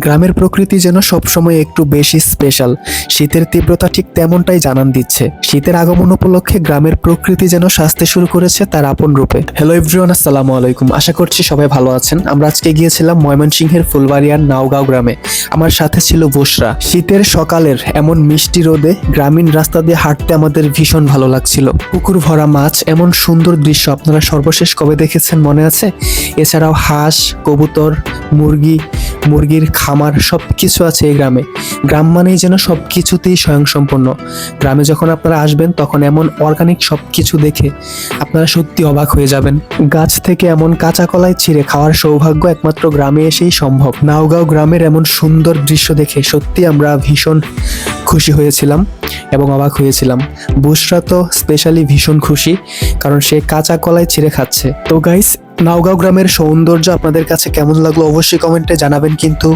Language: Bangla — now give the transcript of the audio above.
গ্রামের প্রকৃতি যেন সবসময় একটু বেশি স্পেশাল। শীতের তীব্রতা ঠিক তেমনটাই জানান দিচ্ছে। শীতের আগমন উপলক্ষে গ্রামের প্রকৃতি যেন সাজতে শুরু করেছে তার আপন রূপে। হ্যালো এভরিওয়ান, আসসালামু আলাইকুম। আশা করছি সবাই ভালো আছেন। আমরা আজকে গিয়েছিলাম ময়মনসিংহের ফুলবাড়িয়ার নাওগাঁও গ্রামে। আমার সাথে ছিল বুশরা। শীতের সকালের এমন মিষ্টি রোদে গ্রামীণ রাস্তা দিয়ে হাঁটতে আমাদের ভীষণ ভালো লাগছিল। পুকুর ভরা মাছ, এমন সুন্দর দৃশ্য আপনারা সর্বশেষ কবে দেখেছেন মনে আছে? এছাড়াও হাঁস, কবুতর, মুরগির খামার সবকিছু আছে এই গ্রামে। গ্রাম মানেই যেন সবকিছুতেই স্বয়ংসম্পূর্ণ। গ্রামে যখন আপনারা আসবেন তখন এমন অর্গানিক সবকিছু দেখে আপনারা সত্যি অবাক হয়ে যাবেন। গাছ থেকে এমন কাঁচা কলাই ছিঁড়ে খাওয়ার সৌভাগ্য একমাত্র গ্রামে এসেই সম্ভব। নাওগাঁও গ্রামের এমন সুন্দর দৃশ্য দেখে সত্যি আমরা ভীষণ খুশি হয়েছিলাম এবং অবাক হয়েছিলাম। বুশরা তো স্পেশালি ভীষণ খুশি, কারণ সে কাঁচা কলাই ছিঁড়ে খাচ্ছে। তো গাইস, নাওগাঁও গ্রামের সৌন্দর্য আপনাদের কাছে কেমন লাগলো অবশ্যই কমেন্টে জানাবেন কিন্তু।